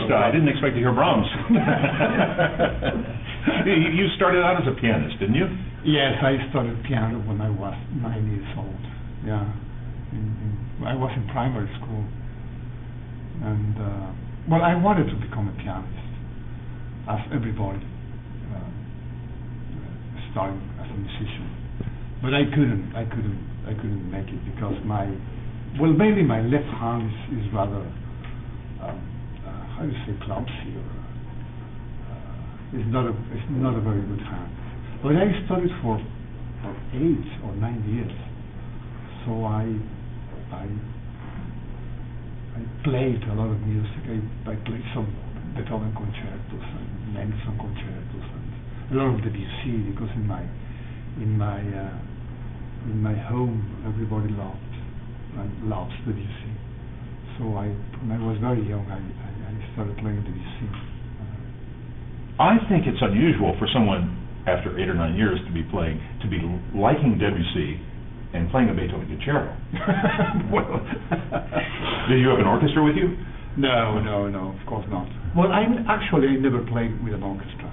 Lavista. I didn't expect to hear Brahms. You started out as a pianist, didn't you? Yes, I started piano when I was 9 years old. Yeah, I was in primary school, and well, I wanted to become a pianist, as everybody starting as a musician, but I couldn't make it because mainly my left hand is rather how do you say, clumsy, or it's not a very good hand. But I studied for 8 or 9 years, so I played a lot of music. I played some Beethoven concertos and Mendelssohn concertos and a lot of Debussy, because in my home everybody loves Debussy. So when I was very young, I started playing Debussy. I think it's unusual for someone after 8 or 9 years to be liking Debussy and playing a Beethoven concerto. Well, did you have an orchestra with you? No, of course not. Well, I never played with an orchestra.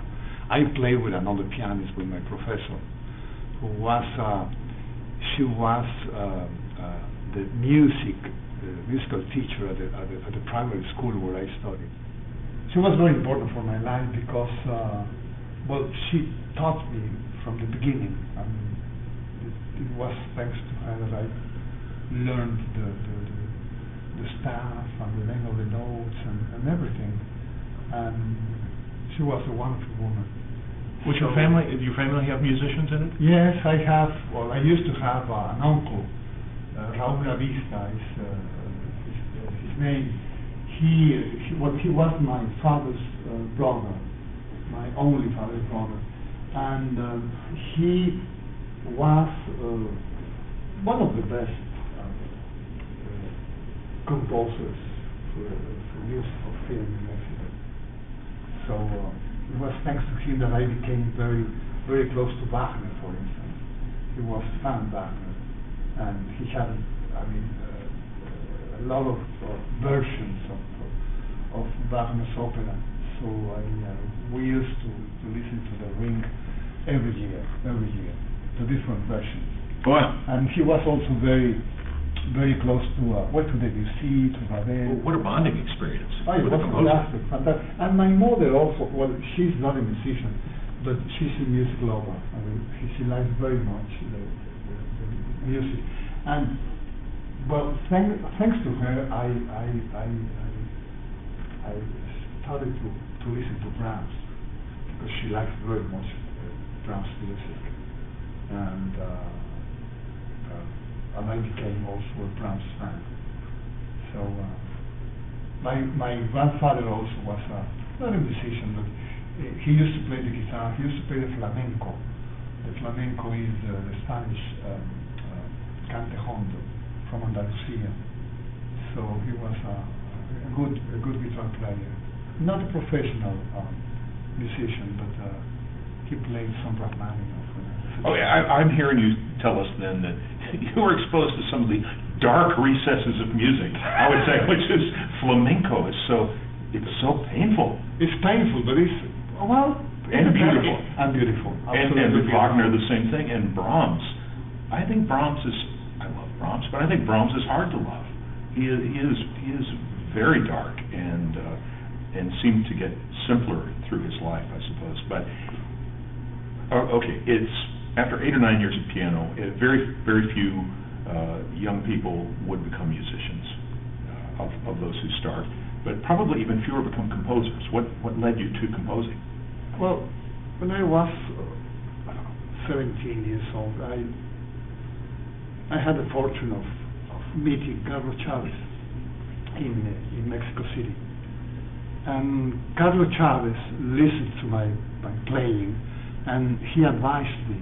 I played with another pianist, with my professor, who was she was the musical teacher at the primary school where I studied. She was very important for my life because, well, she taught me from the beginning. I mean, it was thanks to her that I learned the staff and the name of the notes and everything. And she was a wonderful woman. Did your family have musicians in it? Yes, I have. Well, I used to have an uncle, Raúl Lavista is his name. He was my father's brother, my only father's brother, and he was one of the best composers for music for film in Mexico. So it was thanks to him that I became very, very close to Wagner, for instance. He was fan Wagner, and he had, a lot of versions of Wagner's opera. So we used to listen to the Ring every year, the different versions. Wow. And he was also very, very close to Debussy, to Ravel. What a bonding experience. Oh, it was fantastic. And my mother also, well, she's not a musician, but she's a music lover. I mean, she likes very much the music. And well, thanks to her, I started to listen to Brahms, because she likes very much Brahms music, and I became also a Brahms fan. So my grandfather also was not a musician, but he used to play the guitar. He used to play the flamenco. The flamenco is the Spanish cante hondo from Andalusia. So he was a good guitar player. Not a professional musician, but he played some Rachmaninoff. Okay, I'm hearing you tell us then that you were exposed to some of the dark recesses of music, I would say, which is flamenco. It's so painful. It's painful, but it's, well... And beautiful. And beautiful. And with Wagner, the same thing. And Brahms. I love Brahms, but I think Brahms is hard to love. He is very dark and seemed to get simpler through his life, I suppose. But okay, it's after 8 or 9 years of piano, very few young people would become musicians of those who start, but probably even fewer become composers. What led you to composing? Well, when I was 17 years old, I had the fortune of meeting Carlos Chavez in Mexico City. And Carlos Chavez listened to my playing, and he advised me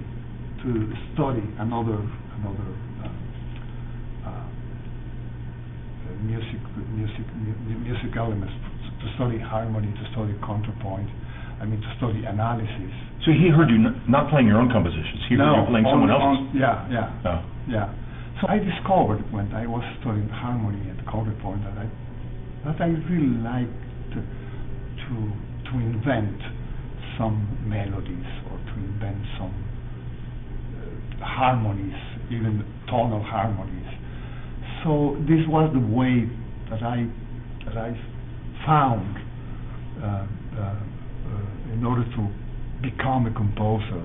to study another music elements, to study harmony, to study counterpoint, to study analysis. So he heard you not playing your own compositions, he heard you playing someone else's? Yeah. So I discovered when I was studying harmony and counterpoint that I really liked invent some melodies or to invent some harmonies, even tonal harmonies. So this was the way that I found in order to become a composer.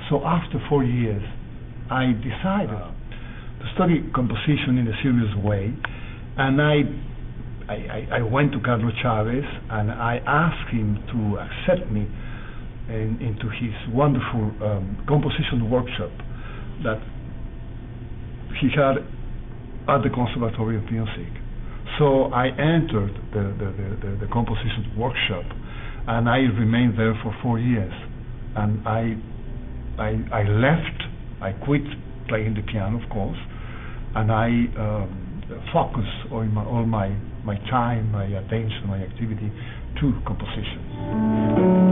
So after 4 years, I decided to study composition in a serious way, and I went to Carlos Chavez and I asked him to accept me into his wonderful composition workshop that he had at the Conservatory of Music. So I entered the composition workshop, and I remained there for 4 years. And I left. I quit playing the piano, of course, and I focused all my time, my attention, my activity to composition.